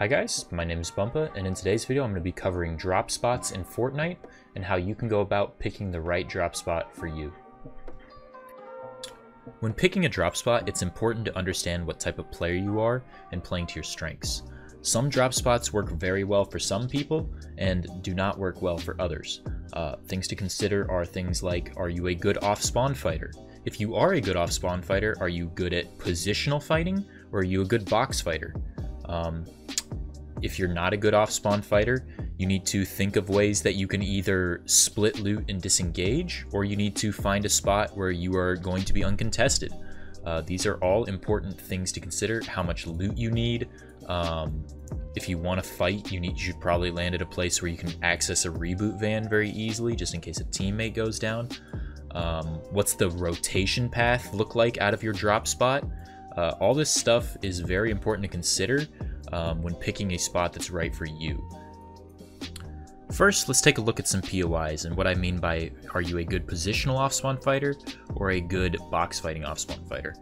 Hi guys, my name is Bumpa, and in today's video I'm going to be covering drop spots in Fortnite and how you can go about picking the right drop spot for you. When picking a drop spot, it's important to understand what type of player you are and playing to your strengths. Some drop spots work very well for some people and do not work well for others. Things to consider are things like, are you a good off-spawn fighter? If you are a good off-spawn fighter, are you good at positional fighting, or are you a good box fighter? If you're not a good off-spawn fighter, you need to think of ways that you can either split loot and disengage, or you need to find a spot where you are going to be uncontested. These are all important things to consider. How much loot you need. If you want to fight, you should probably land at a place where you can access a reboot van very easily, just in case a teammate goes down. What's the rotation path look like out of your drop spot? All this stuff is very important to consider when picking a spot that's right for you. First, let's take a look at some POIs and what I mean by, are you a good positional off-spawn fighter or a good box fighting off-spawn fighter?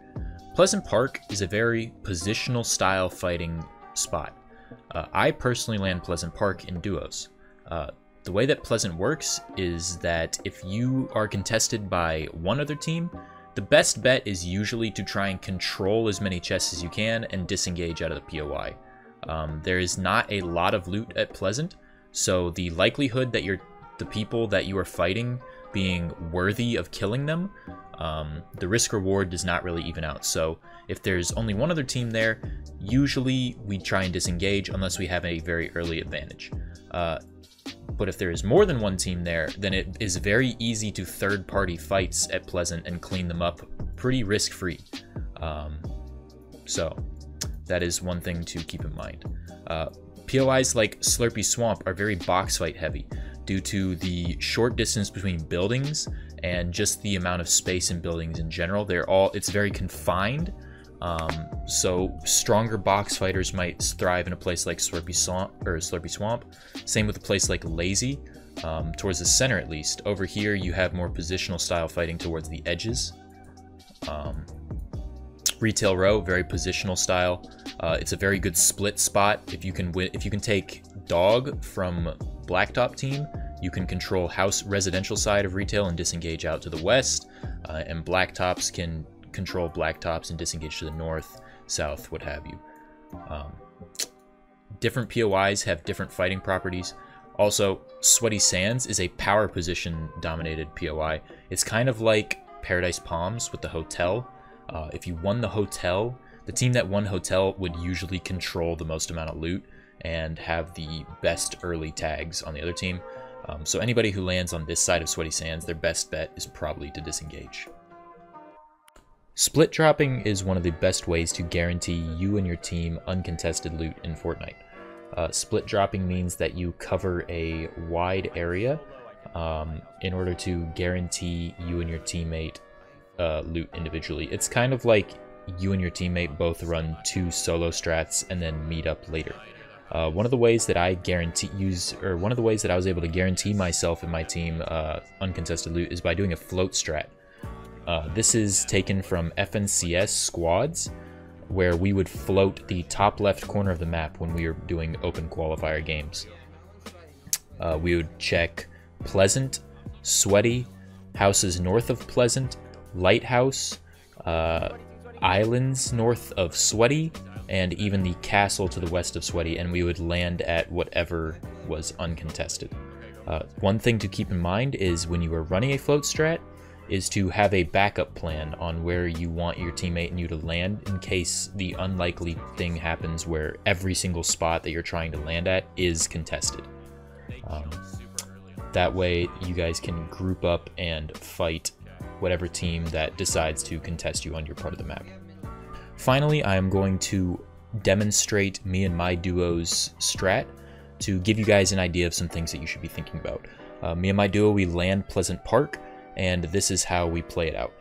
Pleasant Park is a very positional style fighting spot. I personally land Pleasant Park in duos. The way that Pleasant works is that if you are contested by one other team, the best bet is usually to try and control as many chests as you can and disengage out of the POI. There is not a lot of loot at Pleasant, so the likelihood that the people that you are fighting being worthy of killing them, the risk reward does not really even out. So if there's only one other team there, usually we try and disengage unless we have a very early advantage. But if there is more than one team there, then it is very easy to third-party fights at Pleasant and clean them up pretty risk-free. So that is one thing to keep in mind. POIs like Slurpy Swamp are very box fight heavy due to the short distance between buildings and just the amount of space in buildings in general. It's very confined. So stronger box fighters might thrive in a place like Slurpy Swamp. Same with a place like Lazy, towards the center at least. Over here you have more positional style fighting towards the edges. Retail Row, very positional style. It's a very good split spot. If you can take Dog from Blacktop team, you can control residential side of Retail and disengage out to the west, and Blacktops can control Blacktops and disengage to the north, south, what have you. Different POIs have different fighting properties. Also, Sweaty Sands is a power position dominated POI. It's kind of like Paradise Palms with the hotel. If you won the hotel, the team that won hotel would usually control the most amount of loot and have the best early tags on the other team. So anybody who lands on this side of Sweaty Sands, their best bet is probably to disengage. Split dropping is one of the best ways to guarantee you and your team uncontested loot in Fortnite. Split dropping means that you cover a wide area in order to guarantee you and your teammate loot individually. It's kind of like you and your teammate both run 2 solo strats and then meet up later. One of the ways that I was able to guarantee myself and my team uncontested loot is by doing a float strat. This is taken from FNCS squads, where we would float the top left corner of the map when we were doing open qualifier games. We would check Pleasant, Sweaty, houses north of Pleasant, Lighthouse, islands north of Sweaty, and even the castle to the west of Sweaty, and we would land at whatever was uncontested. One thing to keep in mind is when you are running a float strat is to have a backup plan on where you want your teammate and you to land in case the unlikely thing happens where every single spot that you're trying to land at is contested. That way you guys can group up and fight whatever team that decides to contest you on your part of the map. Finally, I am going to demonstrate me and my duo's strat to give you guys an idea of some things that you should be thinking about. Me and my duo, we land Pleasant Park, and this is how we play it out.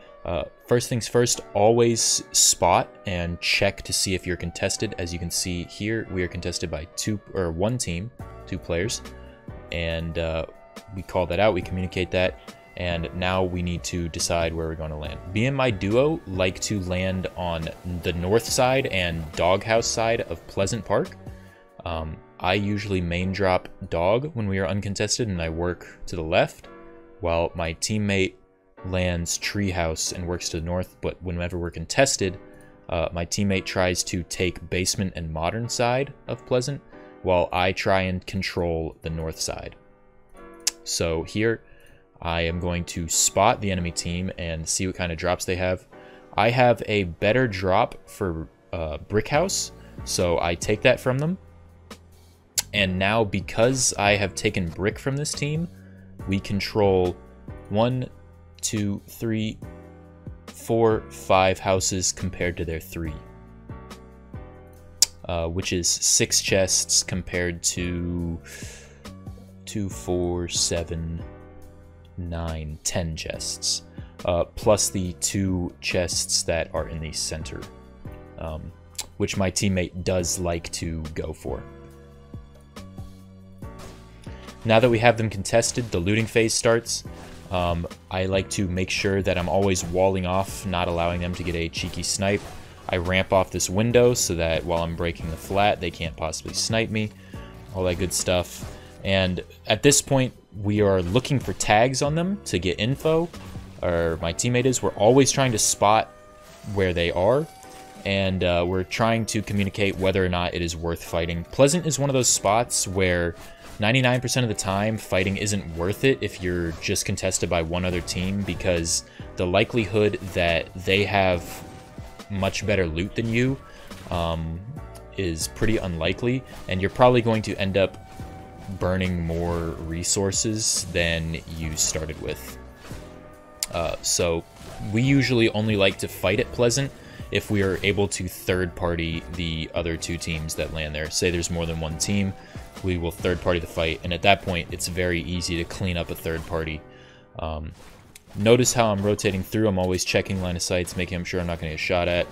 First things first, always spot and check to see if you're contested. As you can see here, we are contested by one team, 2 players, and we call that out, we communicate that, and now we need to decide where we're going to land. Me and my duo like to land on the north side and doghouse side of Pleasant Park. I usually main drop dog when we are uncontested and I work to the left, while my teammate lands treehouse and works to the north. But whenever we're contested, my teammate tries to take basement and modern side of Pleasant, while I try and control the north side. So here, I am going to spot the enemy team and see what kind of drops they have. I have a better drop for brick house, so I take that from them. And now, because I have taken brick from this team, we control 1, 2, 3, 4, 5 houses compared to their 3. Which is 6 chests compared to 2, 4, 7, 9, 10 chests. Plus the 2 chests that are in the center, which my teammate does like to go for. Now that we have them contested, the looting phase starts. I like to make sure that I'm always walling off, not allowing them to get a cheeky snipe. I ramp off this window so that while I'm breaking the flat, they can't possibly snipe me. All that good stuff. And at this point, we are looking for tags on them to get info, or my teammate is. We're always trying to spot where they are, and we're trying to communicate whether or not it is worth fighting. Pleasant is one of those spots where 99% of the time, fighting isn't worth it if you're just contested by one other team, because the likelihood that they have much better loot than you is pretty unlikely, and you're probably going to end up burning more resources than you started with. So we usually only like to fight at Pleasant if we are able to third-party the other 2 teams that land there. Say there's more than one team, we will third-party the fight, and at that point, it's very easy to clean up a third party. Notice how I'm rotating through. I'm always checking line of sights, making sure I'm not going to get shot at.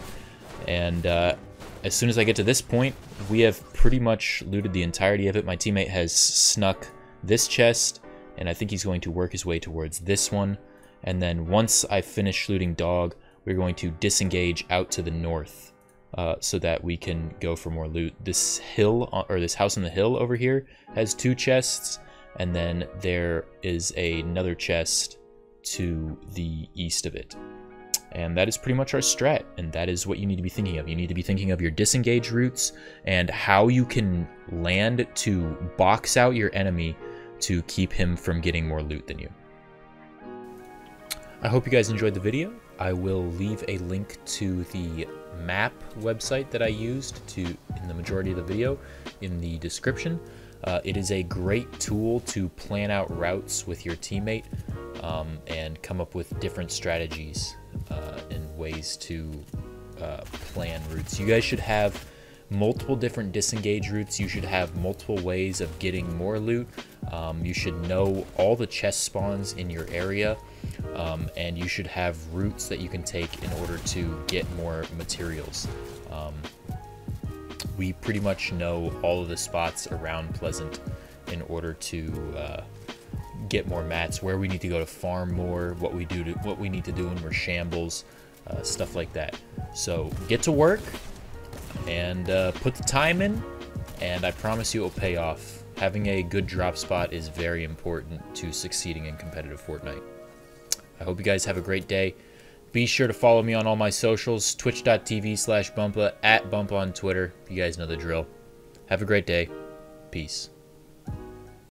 And as soon as I get to this point, we have pretty much looted the entirety of it. My teammate has snuck this chest, and I think he's going to work his way towards this one. And then once I finish looting dog, we're going to disengage out to the north so that we can go for more loot. This hill, or this house on the hill over here, has 2 chests, and then there is another chest to the east of it. And that is pretty much our strat, and that is what you need to be thinking of. You need to be thinking of your disengage routes and how you can land to box out your enemy to keep him from getting more loot than you. I hope you guys enjoyed the video. I will leave a link to the map website that I used in the majority of the video in the description. It is a great tool to plan out routes with your teammate and come up with different strategies and ways to plan routes. You guys should have multiple different disengage routes. You should have multiple ways of getting more loot. You should know all the chest spawns in your area, and you should have routes that you can take in order to get more materials. We pretty much know all of the spots around Pleasant in order to get more mats, where we need to go to farm more, what we need to do when we're shambles, stuff like that. So get to work and put the time in, and I promise you it will pay off. Having a good drop spot is very important to succeeding in competitive Fortnite. I hope you guys have a great day. Be sure to follow me on all my socials, twitch.tv/Bumpa, @Bumpa on Twitter. You guys know the drill. Have a great day. Peace.